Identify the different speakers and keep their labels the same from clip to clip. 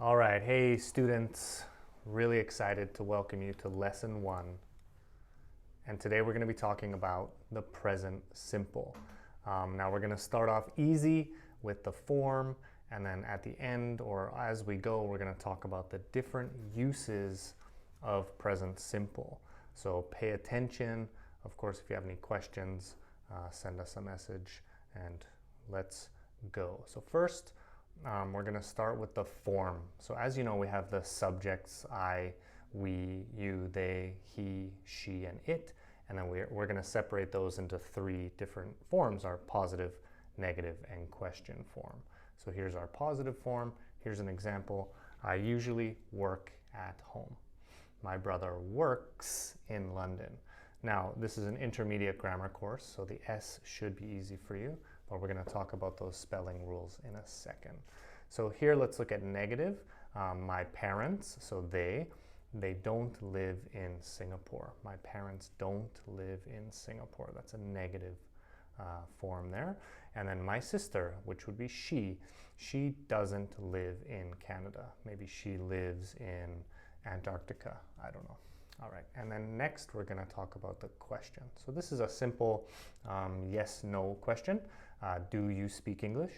Speaker 1: All right, hey students, really excited to welcome you to lesson 1. And today we're going to be talking about the present simple. Now we're going to start off easy with the form, and then at the end or as we go, we're going to talk about the different uses of present simple. So pay attention. Of course, if you have any questions, send us a message and let's go. So first, we're going to start with the form. So as you know, we have the subjects I, we, you, they, he, she, and it. And then we're going to separate those into 3 different forms, our positive, negative, and question form. So here's our positive form. Here's an example. I usually work at home. My brother works in London. Now, this is an intermediate grammar course, so the S should be easy for you, but we're going to talk about those spelling rules in a second. So here, let's look at negative. My parents, so they don't live in Singapore. My parents don't live in Singapore. That's a negative form there. And then my sister, which would be she doesn't live in Canada. Maybe she lives in Antarctica. I don't know. All right, and then next we're going to talk about the question. So this is a simple yes/no question. Do you speak English?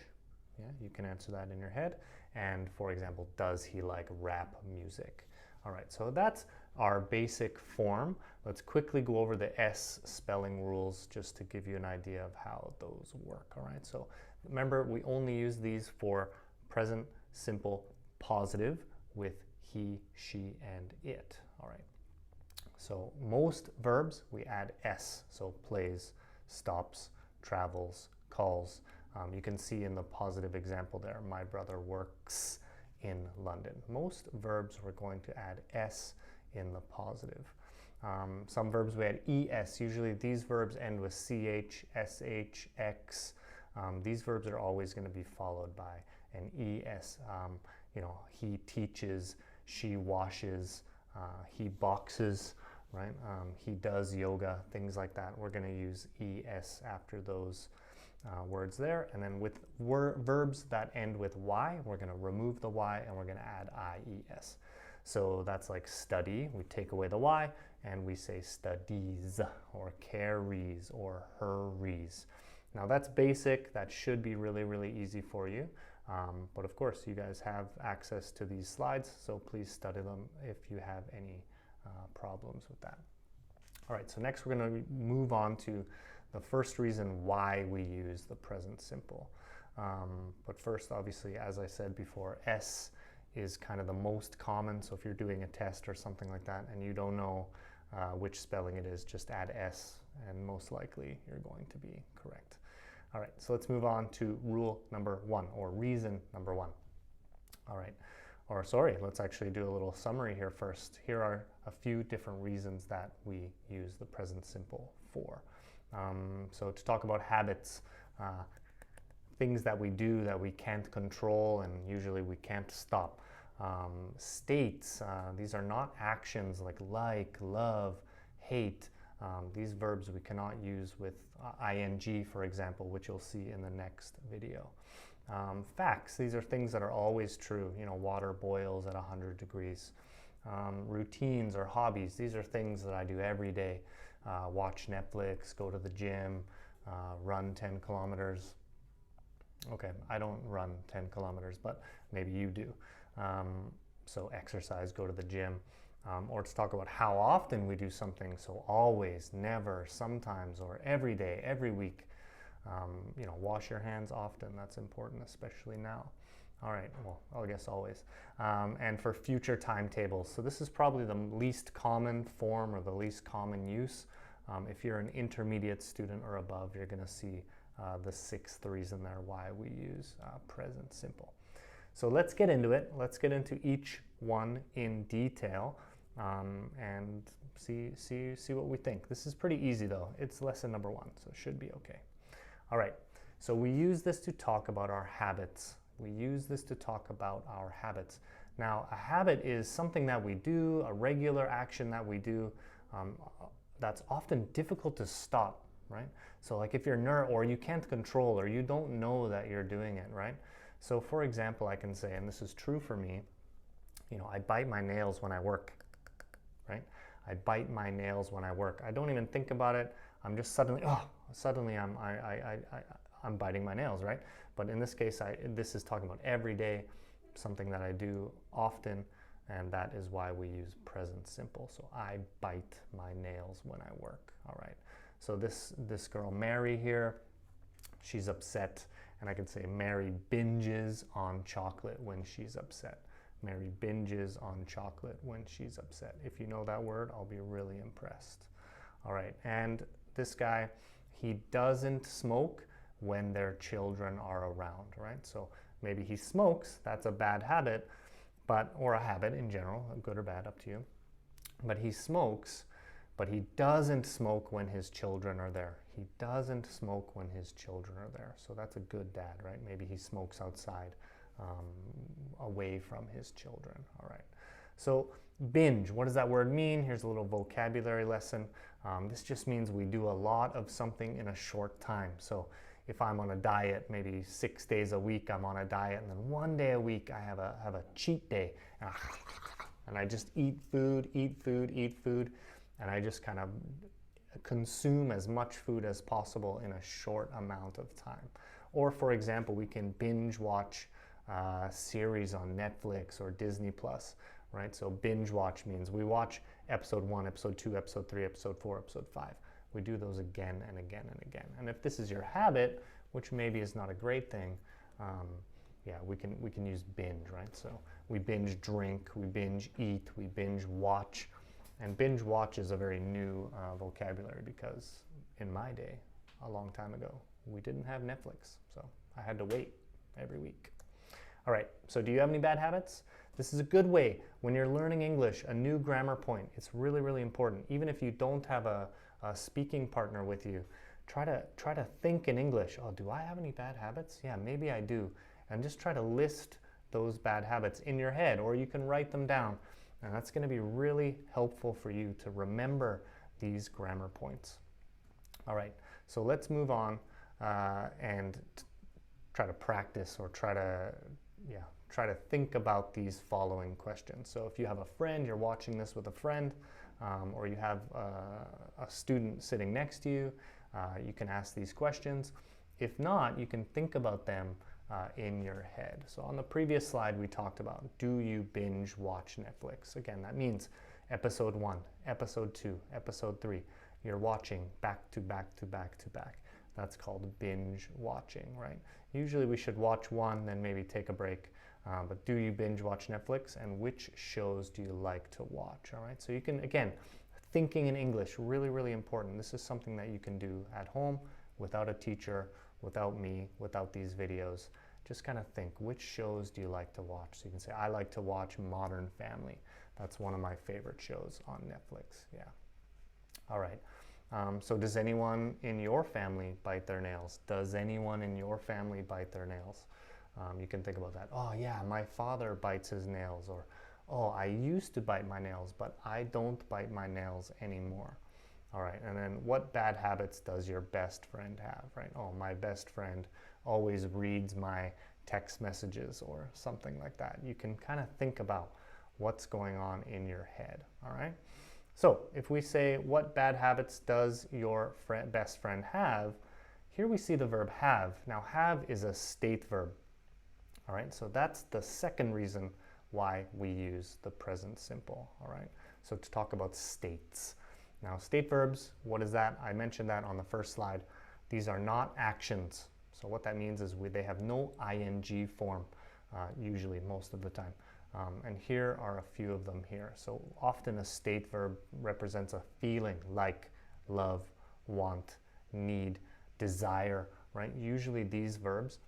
Speaker 1: Yeah, you can answer that in your head. And for example, does he like rap music? All right, so that's our basic form. Let's quickly go over the S spelling rules just to give you an idea of how those work. All right, so remember, we only use these for present simple positive with he, she, and it. All right. So most verbs, we add S, so plays, stops, travels, calls. You can see in the positive example there, my brother works in London. Most verbs we're going to add S in the positive. Some verbs we add ES. Usually these verbs end with CH, SH, X. These verbs are always going to be followed by an ES. He teaches, she washes, he boxes, right? He does yoga, things like that. We're going to use ES after those words there. And then with verbs that end with Y, we're going to remove the Y and we're going to add IES. So that's like study. We take away the Y and we say studies or carries or hurries. Now that's basic. That should be really, really easy for you. But of course, you guys have access to these slides, so please study them if you have any problems with that. All right, so next we're going to move on to the first reason why we use the present simple. But first, obviously, as I said before, S is kind of the most common. So if you're doing a test or something like that and you don't know which spelling it is, just add S and most likely you're going to be correct. All right, so let's move on to rule number 1 or reason number 1. All right, or sorry, let's actually do a little summary here first. Here are a few different reasons that we use the present simple for. So to talk about habits, things that we do that we can't control and usually we can't stop. States, these are not actions like, love, hate. These verbs we cannot use with ing, for example, which you'll see in the next video. Facts, these are things that are always true. Water boils at 100 degrees. Routines or hobbies, these are things that I do every day. Watch Netflix, go to the gym, run 10 kilometers. Okay, I don't run 10 kilometers, but maybe you do. So exercise, go to the gym. Or to talk about how often we do something, so always, never, sometimes, or every day, every week. Wash your hands often. That's important, especially now. All right, well, I guess always. And for future timetables, so this is probably the least common form or the least common use. If you're an intermediate student or above, you're going to see the 6th reason there why we use present simple. So let's get into it. Let's get into each one in detail and see what we think. This is pretty easy though. It's lesson number 1, so it should be okay. All right, so we use this to talk about our habits. We use this to talk about our habits. Now, a habit is something that we do, a regular action that we do that's often difficult to stop, right? So like if you're or you can't control or you don't know that you're doing it, right? So for example, I can say, and this is true for me, I bite my nails when I work, right? I bite my nails when I work. I don't even think about it. I'm just suddenly I'm biting my nails, right? But in this case, this is talking about every day, something that I do often, and that is why we use present simple. So I bite my nails when I work. All right. So this girl Mary here, she's upset, and I could say Mary binges on chocolate when she's upset. Mary binges on chocolate when she's upset. If you know that word, I'll be really impressed. All right, and this guy, he doesn't smoke when their children are around, right? So maybe he smokes, that's a bad habit, or a habit in general, good or bad, up to you. But he smokes, but he doesn't smoke when his children are there. He doesn't smoke when his children are there. So that's a good dad, right? Maybe he smokes outside, away from his children. All right. So binge, what does that word mean? Here's a little vocabulary lesson. This just means we do a lot of something in a short time. So if I'm on a diet, maybe 6 days a week I'm on a diet, and then 1 day a week I have a cheat day, and I just eat food, and I just kind of consume as much food as possible in a short amount of time. Or for example, we can binge watch series on Netflix or Disney Plus, right? So binge watch means we watch episode 1, episode 2, episode 3, episode 4, episode 5. We do those again and again and again. And if this is your habit, which maybe is not a great thing, we can use binge, right? So we binge drink, we binge eat, we binge watch. And binge watch is a very new vocabulary, because in my day, a long time ago, we didn't have Netflix. So I had to wait every week. All right, so do you have any bad habits? This is a good way when you're learning English, a new grammar point. It's really, really important. Even if you don't have a speaking partner with you, try to think in English. Oh, do I have any bad habits? Yeah, maybe I do. And just try to list those bad habits in your head, or you can write them down. And that's going to be really helpful for you to remember these grammar points. All right, so let's move on and try to practice, or try to think about these following questions. So if you have a friend, you're watching this with a friend, or you have a student sitting next to you, you can ask these questions. If not, you can think about them in your head. So on the previous slide, we talked about, do you binge watch Netflix? Again, that means episode 1, episode 2, episode 3. You're watching back to back to back to back. That's called binge watching, right? Usually we should watch one, then maybe take a break. But do you binge watch Netflix, and which shows do you like to watch? All right, so you can, again, thinking in English, really, really important. This is something that you can do at home without a teacher, without me, without these videos. Just kind of think, which shows do you like to watch? So you can say, I like to watch Modern Family. That's one of my favorite shows on Netflix. Yeah. All right. So does anyone in your family bite their nails? Does anyone in your family bite their nails? You can think about that. Oh yeah, my father bites his nails. Or, oh, I used to bite my nails, but I don't bite my nails anymore. All right, and then what bad habits does your best friend have, right? Oh, my best friend always reads my text messages, or something like that. You can kind of think about what's going on in your head, all right? So if we say, what bad habits does your best friend have? Here we see the verb have. Now, have is a state verb, all right? So that's the second reason why we use the present simple, all right? So to talk about states. Now, state verbs, what is that? I mentioned that on the first slide. These are not actions. So what that means is they have no ing form, usually, most of the time. And here are a few of them here. So often a state verb represents a feeling, like, love, want, need, desire, right? Usually these verbs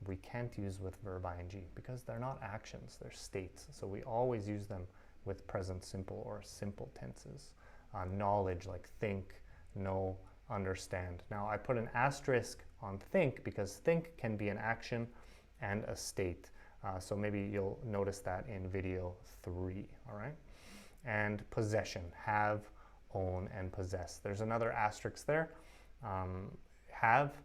Speaker 1: we can't use with verb ing because they're not actions, they're states. So we always use them with present simple or simple tenses. Knowledge, like think, know, understand. Now I put an asterisk on think because think can be an action and a state. So maybe you'll notice that in video 3, all right? And possession, have, own, and possess. There's another asterisk there. Have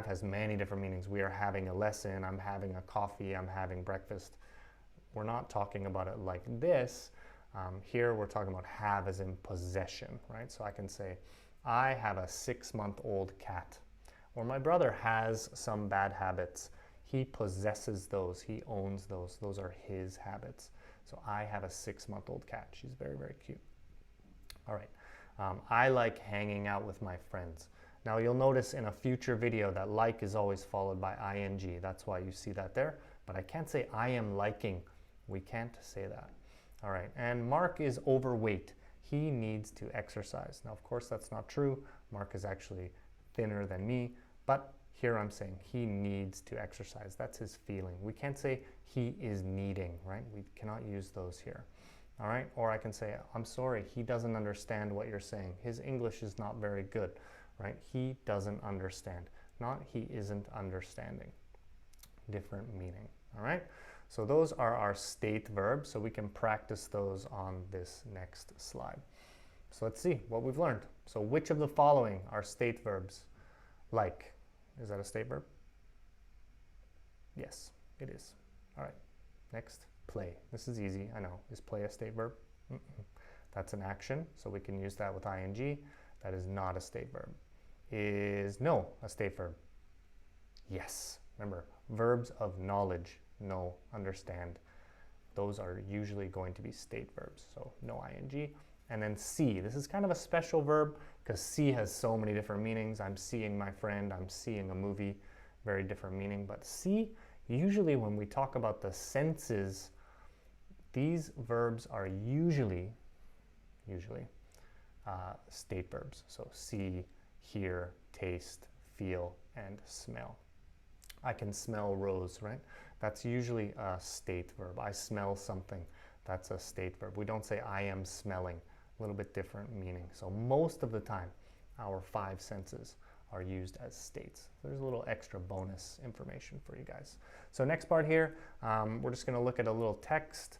Speaker 1: has many different meanings. We are having a lesson, I'm having a coffee, I'm having breakfast. we're not talking about it like this. Here we're talking about have as in possession, right? So I can say, I have a 6-month-old cat. Or my brother has some bad habits. He possesses those. He owns those. Those are his habits. So I have a 6-month-old cat. She's very, very cute. All right. I like hanging out with my friends. Now you'll notice in a future video that like is always followed by ing. That's why you see that there. But I can't say I am liking. We can't say that. All right. And Mark is overweight. He needs to exercise. Now, of course, that's not true. Mark is actually thinner than me. But here I'm saying he needs to exercise. That's his feeling. We can't say he is needing, right? We cannot use those here. All right, or I can say, I'm sorry, he doesn't understand what you're saying. His English is not very good, right? He doesn't understand, not he isn't understanding. Different meaning, all right? So those are our state verbs, so we can practice those on this next slide. So let's see what we've learned. So which of the following are state verbs? Like, is that a state verb? Yes, it is. All right, next. Play. This is easy, I know. Is play a state verb? That's an action, so we can use that with ing. That is not a state verb. Is know a state verb? Yes. Remember, verbs of knowledge, know, understand. Those are usually going to be state verbs, so no ing. And then see. This is kind of a special verb because see has so many different meanings. I'm seeing my friend, I'm seeing a movie, very different meaning. But see, usually when we talk about the senses, these verbs are usually state verbs. So see, hear, taste, feel, and smell. I can smell rose, right? That's usually a state verb. I smell something. That's a state verb. We don't say I am smelling. A little bit different meaning. So most of the time, our 5 senses are used as states. There's a little extra bonus information for you guys. So next part here, we're just going to look at a little text.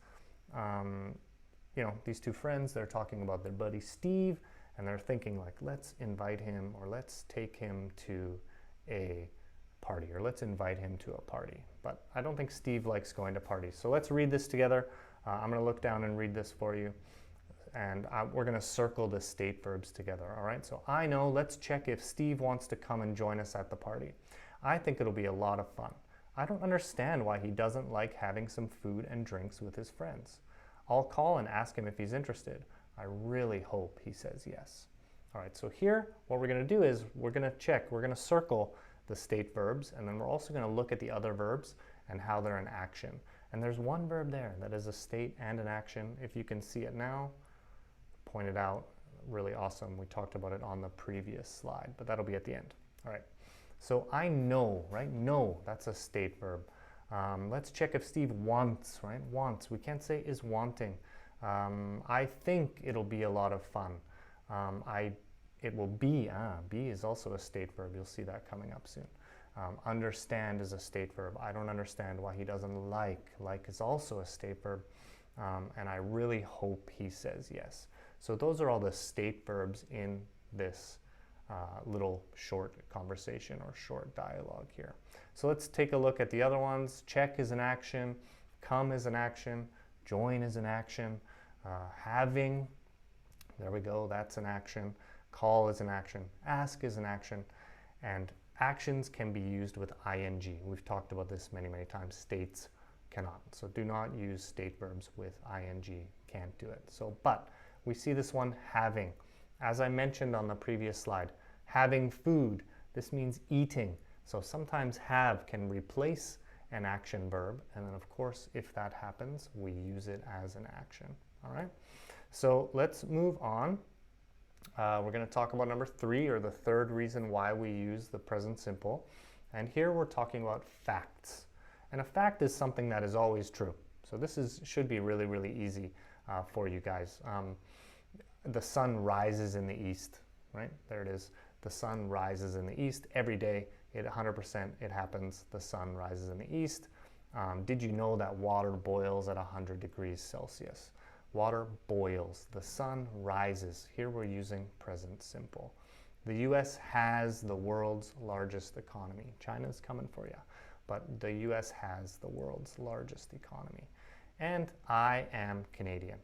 Speaker 1: You know, these two friends, they're talking about their buddy Steve, and they're thinking like, let's invite him, or let's take him to a party, or let's invite him to a party. But I don't think Steve likes going to parties. So let's read this together. I'm going to look down and read this for you. And we're going to circle the state verbs together, all right? So I know, let's check if Steve wants to come and join us at the party. I think it'll be a lot of fun. I don't understand why he doesn't like having some food and drinks with his friends. I'll call and ask him if he's interested. I really hope he says yes. All right, so here, what we're going to do is we're going to check, we're going to circle the state verbs, and then we're also going to look at the other verbs and how they're in action. And there's one verb there that is a state and an action. If you can see it now, point it out, really awesome. We talked about it on the previous slide, but that'll be at the end. All right, so I know, right? Know, that's a state verb. Let's check if Steve wants, right? Wants, we can't say is wanting. I think it'll be a lot of fun. It will be, be is also a state verb. You'll see that coming up soon. Understand is a state verb. I don't understand why he doesn't like. Like is also a state verb. And I really hope he says yes. So those are all the state verbs in this little short conversation or short dialogue here. So let's take a look at the other ones. Check is an action. Come is an action. Join is an action. Having, there we go, that's an action. Call is an action. Ask is an action. And actions can be used with ing. We've talked about this many, many times. States cannot. So do not use state verbs with ing. Can't do it. So, but we see this one, having. As I mentioned on the previous slide, having food, this means eating. So sometimes have can replace an action verb, and then of course, if that happens, we use it as an action. All right, so let's move on. We're going to talk about number 3, or the third reason why we use the present simple. And here we're talking about facts. And a fact is something that is always true. So this should be really, really easy for you guys. The sun rises in the east, right? There it is. The sun rises in the east every day. 100% it happens. The sun rises in the east. Did you know that water boils at 100 degrees Celsius? Water boils. The sun rises. Here we're using present simple. The US has the world's largest economy. China's coming for you. But the US has the world's largest economy. And I am Canadian.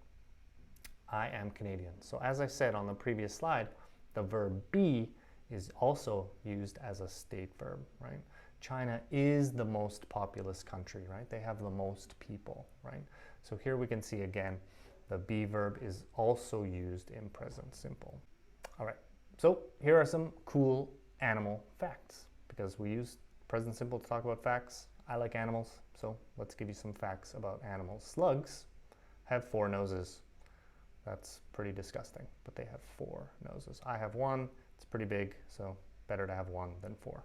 Speaker 1: I am Canadian. So as I said on the previous slide, the verb be is also used as a state verb, right? China is the most populous country, right? They have the most people, right? So here we can see again, the be verb is also used in present simple. All right, so here are some cool animal facts, because we use present simple to talk about facts. I like animals, so let's give you some facts about animals. Slugs have 4 noses. That's pretty disgusting, but they have 4 noses. I have 1, it's pretty big, so better to have 1 than 4.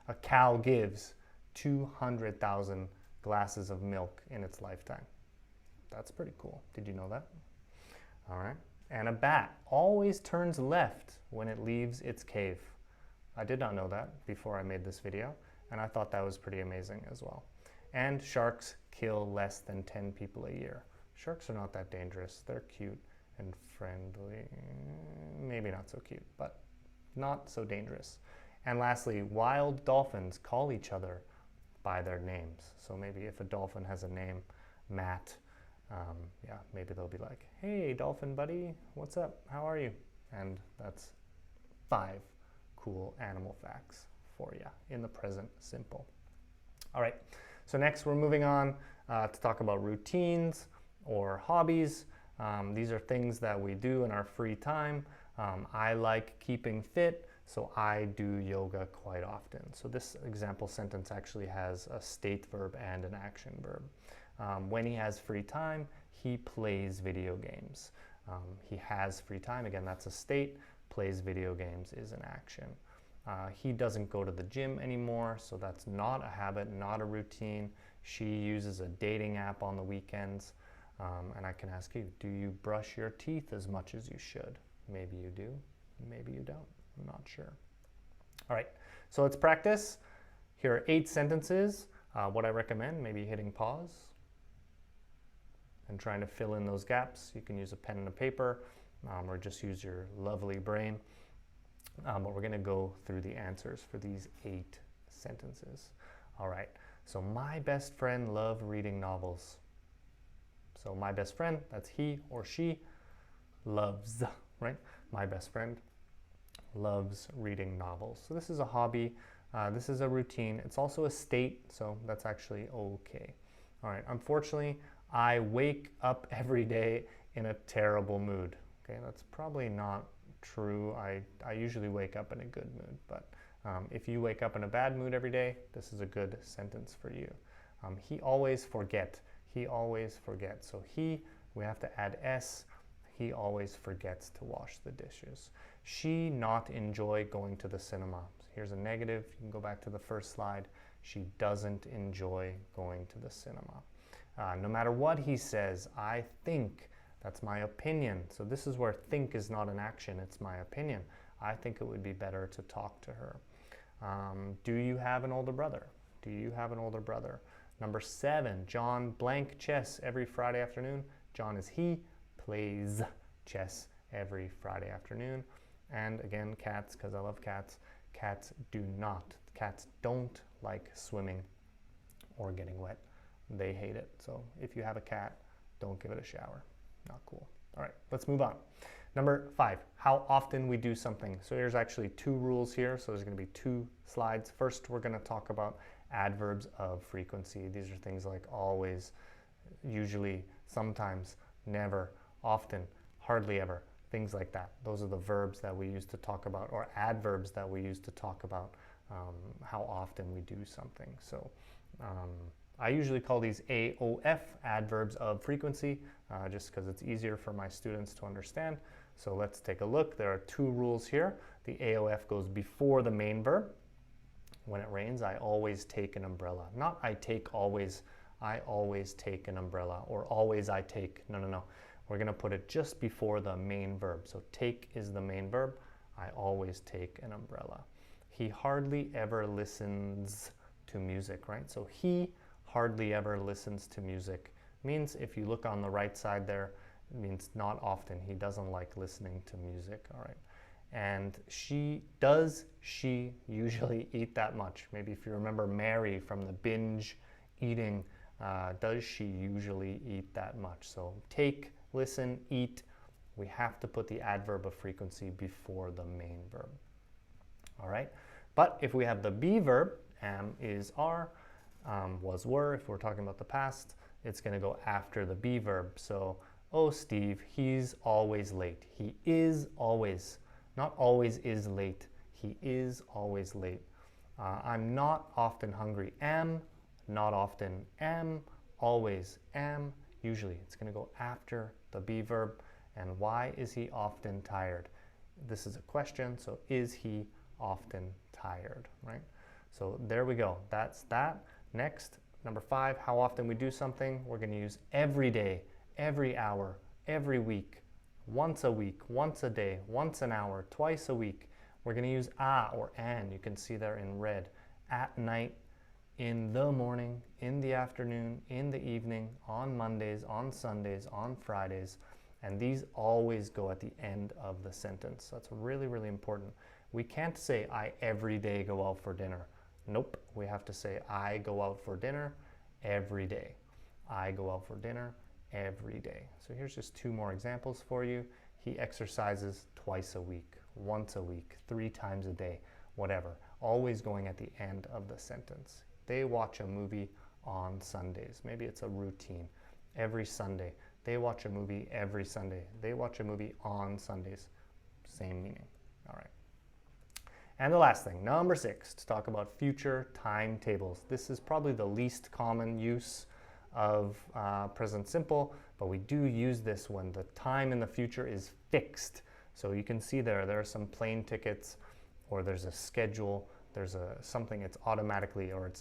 Speaker 1: A cow gives 200,000 glasses of milk in its lifetime. That's pretty cool. Did you know that? All right. And a bat always turns left when it leaves its cave. I did not know that before I made this video, and I thought that was pretty amazing as well. And sharks kill less than 10 people a year. Sharks are not that dangerous. They're cute and friendly. Maybe not so cute, but not so dangerous. And lastly, wild dolphins call each other by their names. So maybe if a dolphin has a name, Matt, yeah, maybe they'll be like, hey, dolphin buddy, what's up? How are you? And that's 5 cool animal facts for you in the present simple. All right, so next we're moving on to talk about routines or hobbies. These are things that we do in our free time. I like keeping fit, so I do yoga quite often. So this example sentence actually has a state verb and an action verb. When he has free time, he plays video games. He has free time, again, that's a state. Plays video games is an action. He doesn't go to the gym anymore, so that's not a habit, not a routine. She uses a dating app on the weekends. And I can ask you, do you brush your teeth as much as you should? Maybe you do, maybe you don't, I'm not sure. All right, so let's practice. Here are 8 sentences. What I recommend, maybe hitting pause and trying to fill in those gaps. You can use a pen and a paper, or just use your lovely brain. But we're gonna go through the answers for these 8 sentences. All right, so my best friend loved reading novels. So my best friend, that's he or she, loves, right? My best friend loves reading novels. So this is a hobby, this is a routine. It's also a state, so that's actually okay. All right, unfortunately, I wake up every day in a terrible mood. Okay, that's probably not true. I usually wake up in a good mood, but if you wake up in a bad mood every day, this is a good sentence for you. He always forgets. He always forgets. So he, we have to add s. He always forgets to wash the dishes. She not enjoy going to the cinema. So here's a negative. You can go back to the first slide. She doesn't enjoy going to the cinema. No matter what he says, I think, that's my opinion. So this is where think is not an action, it's my opinion. I think it would be better to talk to her. Do you have an older brother? Do you have an older brother? Number 7, John blank chess every Friday afternoon. John is he, plays chess every Friday afternoon. And again, cats, because I love cats. Cats don't like swimming or getting wet. They hate it. So if you have a cat, don't give it a shower. Not cool. All right, let's move on. Number 5, how often we do something. So there's actually 2 rules here. So there's going to be 2 slides. First, we're going to talk about adverbs of frequency. These are things like always, usually, sometimes, never, often, hardly ever, things like that. Those are the verbs that we use to talk about, or adverbs that we use to talk about how often we do something. So I usually call these AOF, adverbs of frequency, just because it's easier for my students to understand. So let's take a look. There are 2 rules here. The AOF goes before the main verb. When it rains, I always take an umbrella. Not I take always, I always take an umbrella, or always I take. No, no, no. We're going to put it just before the main verb. So take is the main verb. I always take an umbrella. He hardly ever listens to music, right? So he hardly ever listens to music. Means if you look on the right side there, it means not often. He doesn't like listening to music, all right? And she usually eat that much? Maybe if you remember Mary from the binge eating Does she usually eat that much? So take, listen, eat. We have to put the adverb of frequency before the main verb. All right? But if we have the be verb, am, is, are, was, were, if we're talking about the past, it's going to go after the be verb. So, oh, Steve, he's always late. He is always, not always is late. He is always late. I'm not often hungry. Am, not often. Am, always. Am, usually. It's going to go after the be verb. And why is he often tired? This is a question, so is he often tired, right? So there we go. That's that. Next, number 5, how often we do something. We're going to use every day, every hour, every week, once a week, once a day, once an hour, twice a week. We're going to use a or an. You can see there in red. At night, in the morning, in the afternoon, in the evening, on Mondays, on Sundays, on Fridays. And these always go at the end of the sentence. That's really, really important. We can't say, I every day go out for dinner. Nope. We have to say, I go out for dinner every day. I go out for dinner every day. So here's just 2 more examples for you. He exercises twice a week, once a week, 3 times a day, whatever. Always going at the end of the sentence. They watch a movie on Sundays. Maybe it's a routine. Every Sunday. They watch a movie every Sunday. They watch a movie on Sundays. Same meaning. All right. And the last thing, number 6, to talk about future timetables. This is probably the least common use of present simple, but we do use this when the time in the future is fixed. So you can see there are some plane tickets, or there's a schedule, there's something it's automatically, or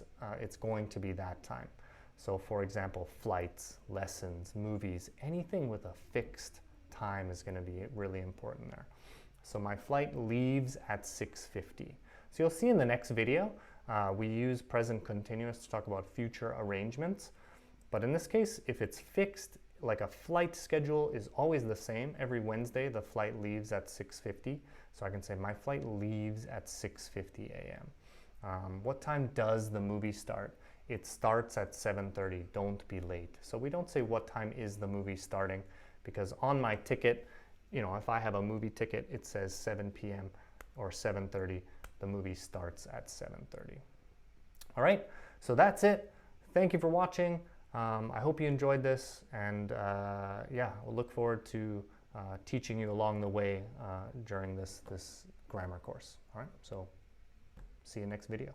Speaker 1: it's going to be that time. So for example, flights, lessons, movies, anything with a fixed time is going to be really important there. So my flight leaves at 6:50. So you'll see in the next video, we use present continuous to talk about future arrangements. But in this case, if it's fixed, like a flight schedule is always the same. Every Wednesday, the flight leaves at 6:50. So I can say my flight leaves at 6:50 a.m. What time does the movie start? It starts at 7:30. Don't be late. So we don't say what time is the movie starting, because on my ticket, you know, if I have a movie ticket, it says 7 p.m. or 7:30. The movie starts at 7:30. All right, so that's it. Thank you for watching. I hope you enjoyed this, and yeah, we'll look forward to teaching you along the way during this grammar course. All right, so see you next video.